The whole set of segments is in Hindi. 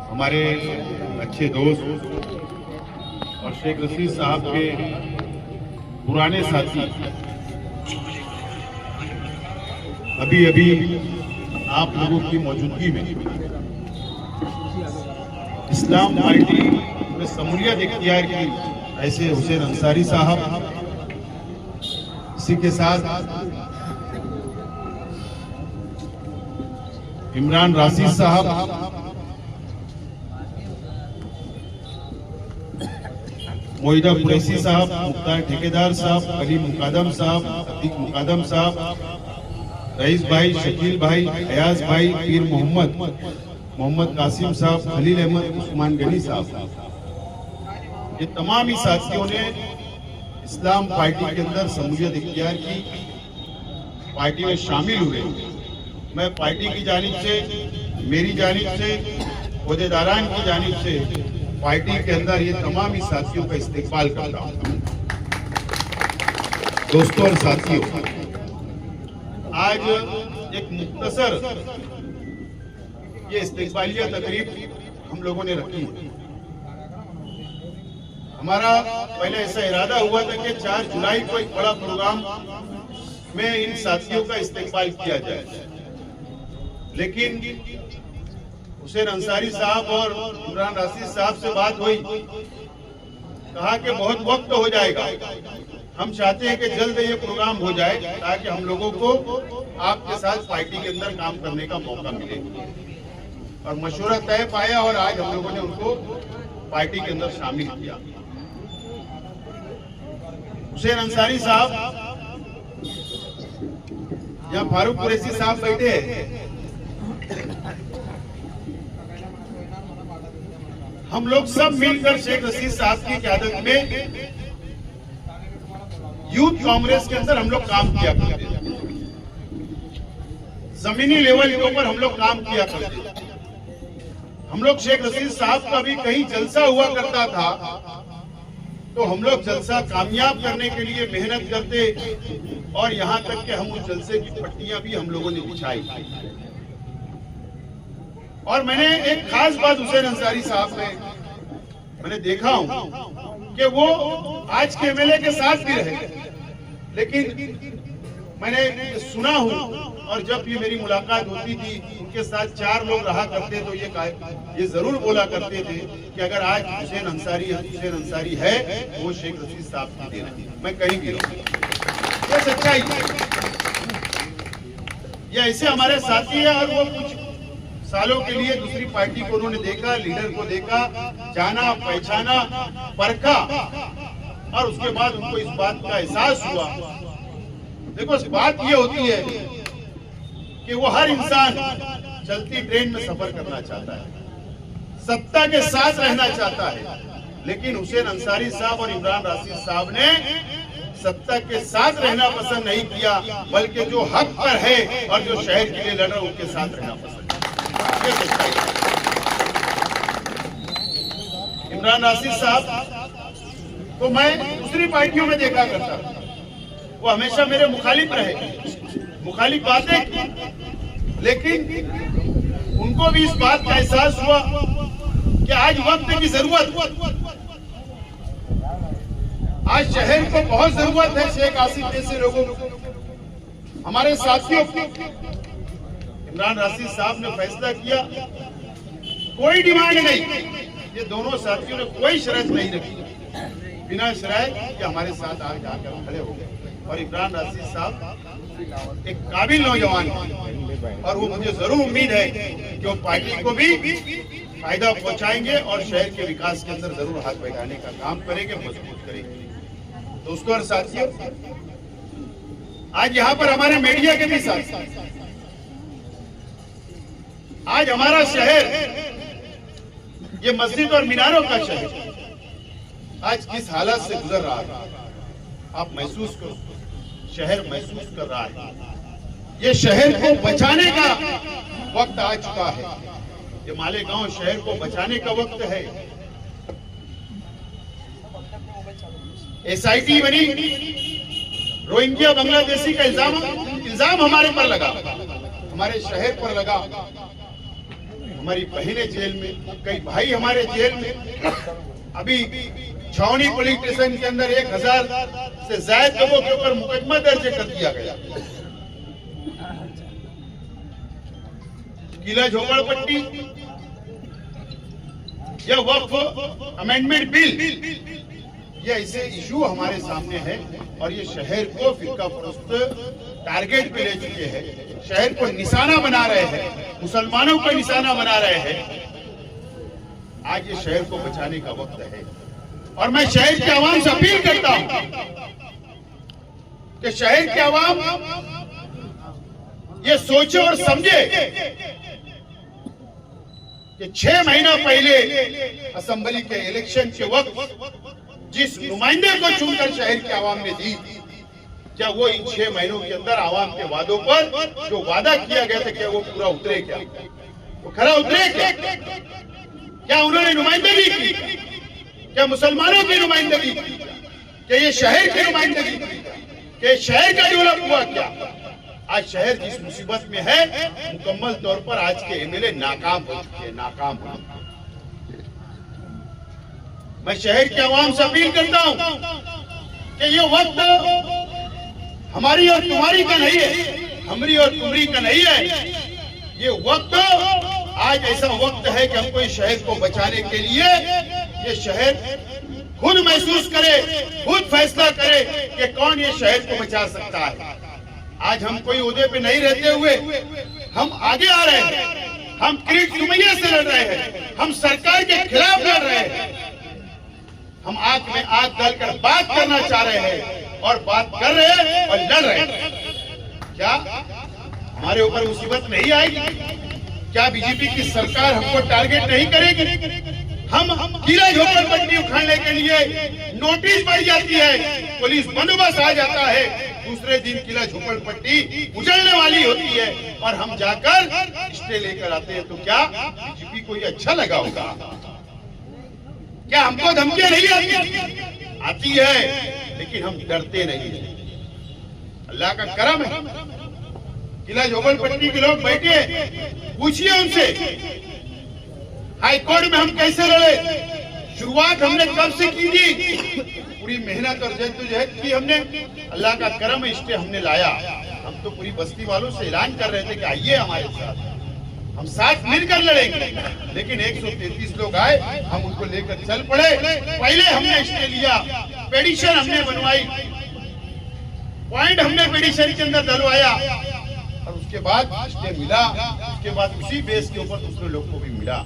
हमारे अच्छे दोस्त और शेख रशीद साहब के पुराने साथी अभी अभी आप लोगों की मौजूदगी में इस्लाम पार्टी में शमूलियत इख्तियार की, ऐसे हुसैन अंसारी साहब, इसी के साथ इमरान राशिद साहब, मोहिदा कुरैशी साहब, मुख्तार ठेकेदार साहब, अली मुकादम साहब, अतीक मुकादम साहब, रईस भाई, शकील भाई, अयाज भाई, पीर मोहम्मद कासिम साहब, खलील अहमद, उस्मान गनी साहब, ये तमाम ही साथियों ने इस्लाम पार्टी के अंदर शमूलियत इख्तियार की, पार्टी में शामिल हुए। मैं पार्टी की जानिब से, मेरी जानिब से, ओहदेदारान की जानिब से पार्टी के अंदर ये तमाम ही साथियों का इस्तेकबाल करता हूं। दोस्तों और साथियों, आज एक मुख्तसर ये इस्तेकबालिया तकरीब हम लोगों ने रखी है। हमारा पहले ऐसा इरादा हुआ था कि 4 जुलाई को एक बड़ा प्रोग्राम में इन साथियों का इस्तेकबाल किया जाए, लेकिन हुसैन अंसारी साहब और इमरान राशिद साहब से बात हुई, कहा कि बहुत वक्त हो जाएगा, हम चाहते हैं कि जल्द ये प्रोग्राम हो जाए ताकि हम लोगों को आपके साथ पार्टी के अंदर काम करने का मौका मिले। और मशवरा तय पाया और आज हम लोगों ने उनको पार्टी के अंदर शामिल किया। हुसैन अंसारी साहब, यहाँ फारूक कुरैशी साहब बैठे हैं, हम लोग सब मिलकर शेख रशीद साहब की क़यादत में यूथ कांग्रेस के अंदर हम लोग काम किया करते थे, जमीनी लेवल के ऊपर हम लोग काम किया करते थे। हम लोग शेख रशीद साहब का भी कहीं जलसा हुआ करता था तो हम लोग जलसा कामयाब करने के लिए मेहनत करते और यहाँ तक कि हम उस जलसे की पट्टियां भी हम लोगों ने बिछाई। और मैंने एक खास बात हुसैन अंसारी साहब में मैंने देखा हूं कि वो आज के एमएलए के साथ भी रहे, लेकिन मैंने सुना हूं और जब ये मेरी मुलाकात होती थी उनके साथ 4 लोग रहा करते तो ये जरूर बोला करते थे कि अगर आज हुसैन अंसारी है तो वो शेख रशीद साहब की देन है, मैं कहीं भी रहूं। ये सच्चाई है, ये ऐसे हमारे साथी है। और वो कुछ सालों के लिए दूसरी पार्टी को उन्होंने देखा, लीडर को देखा, जाना, पहचाना, परखा और उसके बाद उनको इस बात का एहसास हुआ। देखो, इस बात ये होती है कि वो हर इंसान चलती ट्रेन में सफर करना चाहता है, सत्ता के साथ रहना चाहता है, लेकिन हुसैन अंसारी साहब और इमरान राशिद साहब ने सत्ता के साथ रहना पसंद नहीं किया, बल्कि जो हक पर है और जो शहर के लिए लड़ रहे उनके साथ रहना पसंद। ये सच्चाई है। इमरान राशिद साहब को मैं दूसरी पार्टियों में देखा करता था, वो हमेशा मेरे मुखालिफ रहे, मुखालिफ बातें की, लेकिन उनको भी इस बात का एहसास हुआ कि आज वक्त की जरूरत, आज शहर को बहुत जरूरत है शेख आसिफ जैसे लोगों को, हमारे साथियों को। इमरान राशिद साहब ने फैसला किया, कोई डिमांड नहीं, ये दोनों साथियों ने कोई शर्त नहीं रखी, बिना शर्त कि हमारे साथ आज आकर खड़े हो गए। और इमरान राशिद साहब एक काबिल नौजवान है और वो मुझे जरूर उम्मीद है कि वो पार्टी को भी फायदा पहुंचाएंगे और शहर के विकास के अंदर जरूर हाथ बैठाने का काम करेंगे, मजबूत करेंगे। दोस्तों और साथियों, आज यहाँ पर हमारे मीडिया के भी साथ, आज हमारा शहर ये मस्जिद और मीनारों का शहर आज किस हालत से गुजर रहा है आप महसूस करो, शहर महसूस कर रहा है। ये शहर को बचाने का वक्त आ चुका है, ये मालेगांव शहर को बचाने का वक्त है। एसआईटी बनी, रोहिंग्या बांग्लादेशी का इल्जाम हमारे पर लगा, हमारे शहर पर लगा, हमारी बहनें जेल में, कई भाई हमारे जेल में। अभी छावनी पुलिस स्टेशन के अंदर 1000 से ज्यादा लोगों के ऊपर मुकदमा दर्ज कर दिया गया। किला झोपड़पट्टी या वक्फ अमेंडमेंट बिल, ये ऐसे इशू हमारे सामने है और ये शहर को फिरका फरोख्त टारगेट पे ले चुके हैं, शहर को निशाना बना रहे हैं, मुसलमानों को निशाना बना रहे हैं। आज ये शहर को बचाने का वक्त है और मैं शहर के आवाम से अपील करता हूं कि शहर के आवाम ये सोचे और समझे कि 6 महीना पहले असेंबली के इलेक्शन के वक्त जिस नुमाइंदे को चुनकर शहर के आवाम ने दी, क्या वो इन 6 महीनों के अंदर आवाम के वादों पर जो वादा किया गया था, क्या वो पूरा उतरे? क्या वो खरा उतरे? क्या उन्होंने नुमाइंदगी की? क्या मुसलमानों की नुमाइंदगी की? क्या ये शहर की नुमाइंदगी की? क्या शहर का डेवलप हुआ? क्या आज शहर जिस मुसीबत में है, मुकम्मल तौर पर आज के एमएलए नाकाम हो चुके हैं, नाकाम हो। मैं शहर के आवाम से अपील करता हूं कि ये वक्त हमारी और तुम्हारी का नहीं है, हमारी और तुम्हारी का नहीं है। ये वक्त आज ऐसा वक्त है कि हमको इस शहर को बचाने के लिए ये शहर खुद महसूस करे, खुद फैसला करे कि कौन ये शहर को बचा सकता है। आज हम कोई ओहदे पे नहीं रहते हुए हम आगे आ रहे हैं, हम किरीट सुमैया से लड़ रहे हैं, हम सरकार के खिलाफ लड़ रहे हैं, हम आंख में आंख डालकर बात करना चाह रहे हैं और बात कर रहे हैं और लड़ रहे हैं। क्या हमारे ऊपर मुसीबत नहीं आएगी? क्या बीजेपी की सरकार हमको टारगेट नहीं करेगी? हम किला झोपड़पट्टी उखाड़ने के लिए नोटिस बढ़ जाती है, पुलिस बंदोबस्त आ जाता है, दूसरे दिन किला झोपड़पट्टी उजड़ने वाली होती है और हम जाकर स्टे लेकर आते हैं। तो क्या बीजेपी को ये अच्छा लगा होगा? क्या हमको धमकियां नहीं आती? आती है, लेकिन हम डरते नहीं हैं। अल्लाह का करम है, किला झोपड़पट्टी के लोग बैठे, पूछिए उनसे हाई कोर्ट में हम कैसे लड़े, शुरुआत हमने कब से की थी, पूरी मेहनत और जद्दोजहद की हमने। अल्लाह का करम स्टे हमने लाया। हम तो पूरी बस्ती वालों से ऐलान कर रहे थे कि आइए हमारे साथ, हम साथ मिलकर लड़ेंगे, लेकिन 133 लोग आए, हम उनको लेकर चल पड़े। पहले हमने स्टे लिया, पेडिशन हमने बनवाई, पॉइंट हमने पेडिशन के अंदर डलवाया और उसके बाद स्टे मिला। उसके बाद उसी बेस के ऊपर दूसरे लोग को भी मिला।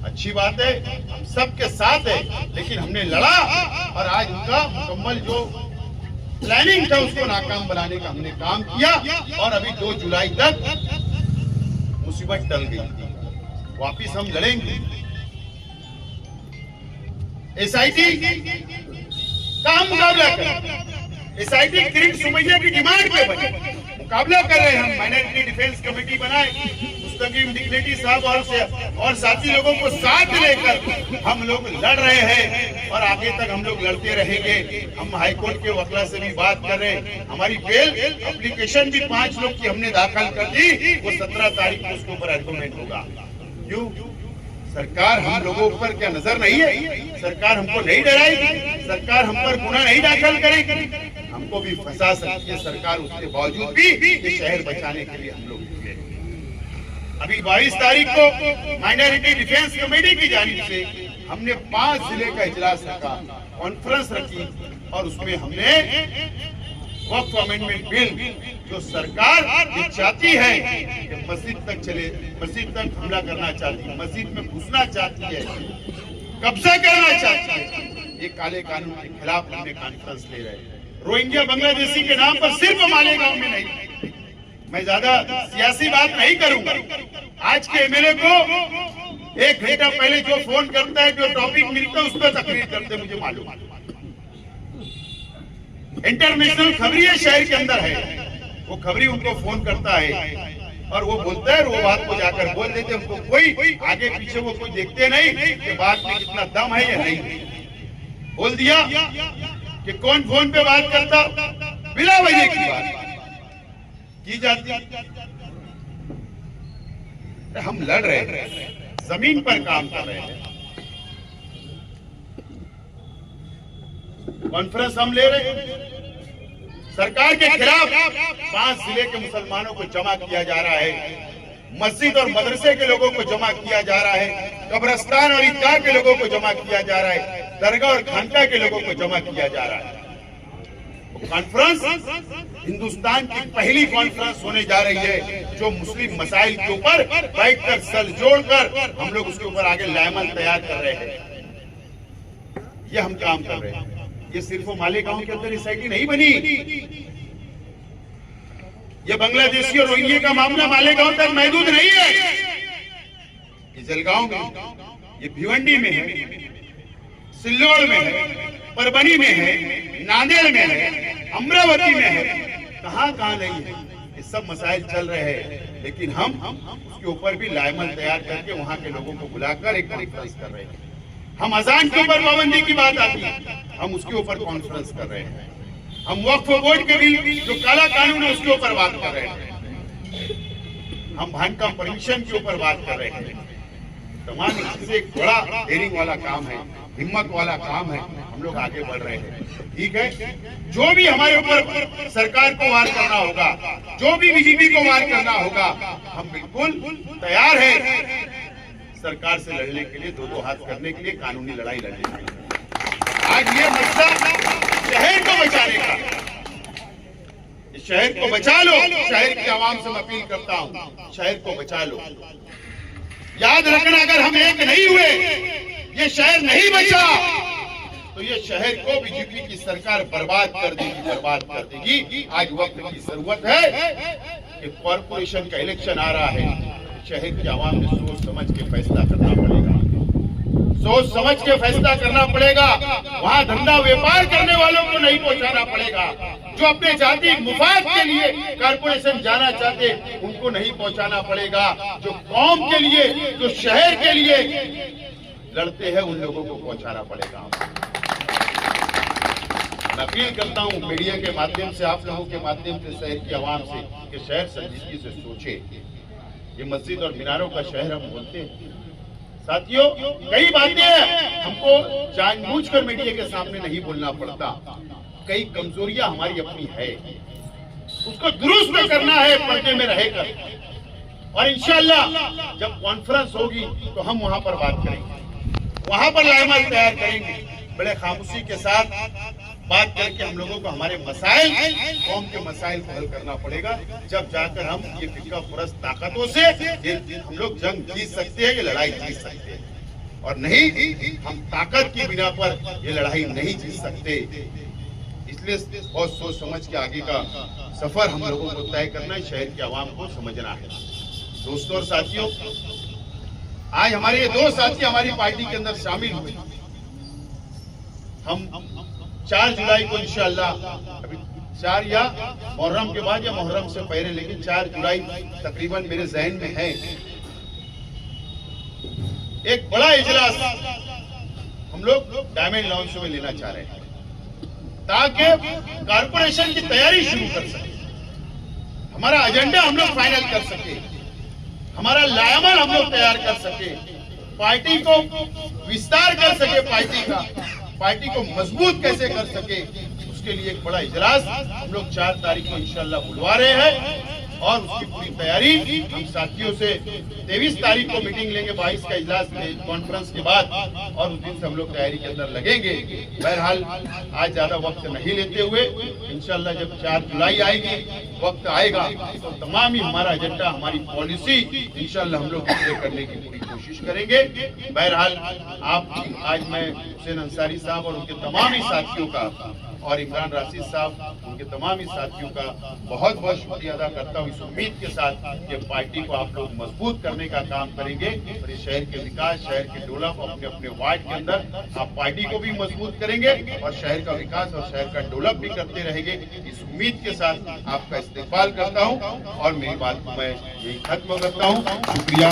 अच्छी बात है, हम सबके साथ है, लेकिन हमने लड़ा और आज उनका मुकम्मल जो प्लानिंग था उसको नाकाम बनाने का हमने काम किया और अभी 2 जुलाई तक मुसीबत टल गई, वापिस हम लड़ेंगे। एसआईटी का हम मुकाबला करें, एसआईटी किरीट सुमैया की डिमांड पे बने, मुकाबला कर रहे हैं। हम माइनॉरिटी डिफेंस कमेटी बनाए, मुस्तकीम डिग्निटी साहब और साथी लोगों को साथ लेकर हम लोग लड़ रहे हैं और आगे तक हम लोग लड़ते रहेंगे। हम हाईकोर्ट के वकील से भी बात कर रहे हैं, हमारी बेल एप्लीकेशन भी 5 लोग की हमने दाखिल कर दी, वो 17 तारीख को उसके ऊपर आर्गुमेंट होगा। क्यों? सरकार हम लोगों पर क्या नजर नहीं है? सरकार हमको नहीं डराएगी? सरकार हम पर गुनाह नहीं दाखिल करेगी? हमको भी फंसा सकती है सरकार, उसके बावजूद भी ये शहर बचाने के लिए हम लोग निकले। अभी 22 तारीख को माइनॉरिटी डिफेंस कमेटी की जानिब से हमने 5 जिले का इजलास रखा, कॉन्फ्रेंस रखी और उसमें हमने वक्फ अमेंडमेंट बिल जो सरकार ये चाहती है कि मस्जिद तक चले, मस्जिद तक हमला करना चाहती है, मस्जिद में घुसना चाहती है, कब्जा करना चाहती है, ये काले कानून के खिलाफ हमने कॉन्फ्रेंस ले रहे हैं। रोहिंग्या बांग्लादेशी के नाम पर सिर्फ मालेगांव में नहीं, मैं ज्यादा सियासी बात नहीं करूंगा। आज के एमएलए को 1 घंटा पहले जो फोन करता है, जो टॉपिक मिलता है उस पर तकरीर करते, मुझे मालूम है। इंटरनेशनल खबरिया शहर के अंदर है, वो खबरी उनको फोन करता है और वो बोलता है, वो बात को जाकर बोल देते, उनको कोई आगे पीछे वो कोई देखते नहीं कि बात में कितना दम है या नहीं। बोल दिया कि कौन फोन पे बात करता, बिना वजह की बात की जाती। हम लड़ रहे हैं, जमीन पर काम कर रहे हैं। कॉन्फ्रेंस हम ले रहे हैं, सरकार के खिलाफ 5 जिले के मुसलमानों को जमा किया जा रहा है, मस्जिद और मदरसे के लोगों को जमा किया जा रहा है, कब्रिस्तान और ईदगाह के लोगों को जमा किया जा रहा है, दरगाह और खानका के लोगों को जमा किया जा रहा है। कॉन्फ्रेंस हिंदुस्तान की पहली कॉन्फ्रेंस होने जा रही है जो मुस्लिम मसाइल के ऊपर बैठकर सर जोड़कर हम लोग उसके ऊपर आगे लायमन तैयार कर रहे हैं। ये हम काम कर रहे हैं। ये सिर्फ मालेगांव के अंदर सोसाइटी नहीं बनी, ये बांग्लादेशी और रोहिंग्या का मामला मालेगांव तक महदूद नहीं है। ये जलगांव में, ये भिवंडी में है, सिल्लोड़ में है, परभनी में है, नांदेड़ में है, अमरावती में है, कहां नहीं है। ये सब मसाइल चल रहे हैं, लेकिन हम उसके ऊपर भी लायमन तैयार करके वहां के लोगों को बुलाकर एक कॉन्फ्रेंस कर रहे हैं। हम अजान के ऊपर पाबंदी की बात आती है, हम उसके ऊपर कॉन्फ्रेंस कर रहे हैं। हम वक्फ बोर्ड के भी जो काला कानून है उसके ऊपर बात कर रहे हैं। हम बांधकाम परमिशन के ऊपर बात कर रहे हैं। तमाम इससे एक बड़ा डेयरिंग वाला काम है, हिम्मत वाला काम है। हम लोग आगे बढ़ रहे हैं, ठीक है। जो भी हमारे ऊपर सरकार को वार करना होगा, जो भी बीजेपी को वार करना होगा, हम बिल्कुल तैयार हैं सरकार से लड़ने के लिए, दो हाथ करने के लिए, कानूनी लड़ाई लड़ने के लिए। आज ये मसला शहर को बचाने का, इस शहर को बचा लो। शहर की आवाम से मैं अपील करता हूं, शहर को बचा लो। याद रखना, अगर हम एक नहीं हुए, ये शहर नहीं बचा, तो ये शहर को बीजेपी की सरकार बर्बाद कर देगी। आज वक्त की जरूरत है कि कॉरपोरेशन का इलेक्शन आ रहा है, शहर की आवाम ने सोच समझ के फैसला करना पड़ेगा, सोच समझ के फैसला करना पड़ेगा। वहां धंधा व्यापार करने वालों को नहीं पहुंचाना पड़ेगा, जो अपने जाति मुफाद के लिए कॉरपोरेशन जाना चाहते उनको नहीं पहुंचाना पड़ेगा, जो कौम के लिए, जो शहर के लिए लड़ते हैं उन लोगों को पहुंचाना पड़ेगा। मैं अपील करता हूं मीडिया के माध्यम से, आप लोगों के माध्यम से, शहर की आवाम से कि शहर संजीदगी से सोचे। ये मस्जिद और मीनारों का शहर हम बोलते हैं साथियों, कई बातें हमको जानबूझकर मीडिया के सामने नहीं बोलना पड़ता, कई कमजोरियां हमारी अपनी है, उसको दुरुस्त करना है पर्दे में रहेकर। और इंशाअल्लाह जब कॉन्फ्रेंस होगी तो हम वहां पर बात करेंगे, वहां पर लायमन तैयार करेंगे, बड़े खामोशी के साथ बात करके हम लोगों को हमारे मसाइल, कौम के मसाइल को हल करना पड़ेगा। जब जाकर हम ये फिक्का परस्त ताकतों से हम लोग जंग जीत सकते हैं, ये लड़ाई जीत सकते हैं। और नहीं, हम ताकत की बिना पर ये लड़ाई नहीं जीत सकते। इसलिए बहुत सोच समझ के आगे का सफर हम लोगों को तय करना है, शहर की आवाम को समझना है। दोस्तों और साथियों, आज हमारे ये 2 साथी हमारी पार्टी के अंदर शामिल हुए। हम 4 जुलाई को इंशाअल्लाह, अभी 4 या मुहर्रम के बाद या मुहर्रम से पहले, लेकिन 4 जुलाई तकरीबन मेरे जहन में है, एक बड़ा इजलास हम लोग डायमंड लाउंज में लेना चाह रहे हैं, ताकि कारपोरेशन की तैयारी शुरू कर सके, हमारा एजेंडा हम लोग फाइनल कर सके, हमारा लायमन हम लोग तैयार कर सके, पार्टी को विस्तार कर सके, पार्टी को मजबूत कैसे कर सके, उसके लिए एक बड़ा इजलास हम लोग 4 तारीख को इंशाअल्लाह बुलवा रहे हैं। और उसकी पूरी तैयारी हम साथियों से 23 तारीख को मीटिंग लेंगे, 22 का इजलास कॉन्फ्रेंस के बाद, और उस दिन से हम लोग तैयारी के अंदर लगेंगे। बहरहाल आज ज्यादा वक्त नहीं लेते हुए इंशाअल्लाह जब 4 जुलाई आएगी, वक्त आएगा, तो तमाम ही हमारा एजेंडा, हमारी पॉलिसी इंशाअल्लाह हम लोग पूरे करने की पूरी कोशिश करेंगे। बहरहाल आज मैं हुसैन अंसारी साहब और उनके तमाम ही साथियों का, और इमरान राशिद साहब, उनके तमाम ही साथियों का बहुत बहुत शुक्रिया अदा करता हूँ, इस उम्मीद के साथ कि पार्टी को आप लोग मजबूत करने का काम करेंगे और इस शहर के विकास, शहर के डेवलप, अपने अपने वार्ड के अंदर आप पार्टी को भी मजबूत करेंगे और शहर का विकास और शहर का डेवलप भी करते रहेंगे। इस उम्मीद के साथ आपका इस्तेमाल करता हूँ और मेरी बात को मैं यही खत्म करता हूँ। शुक्रिया।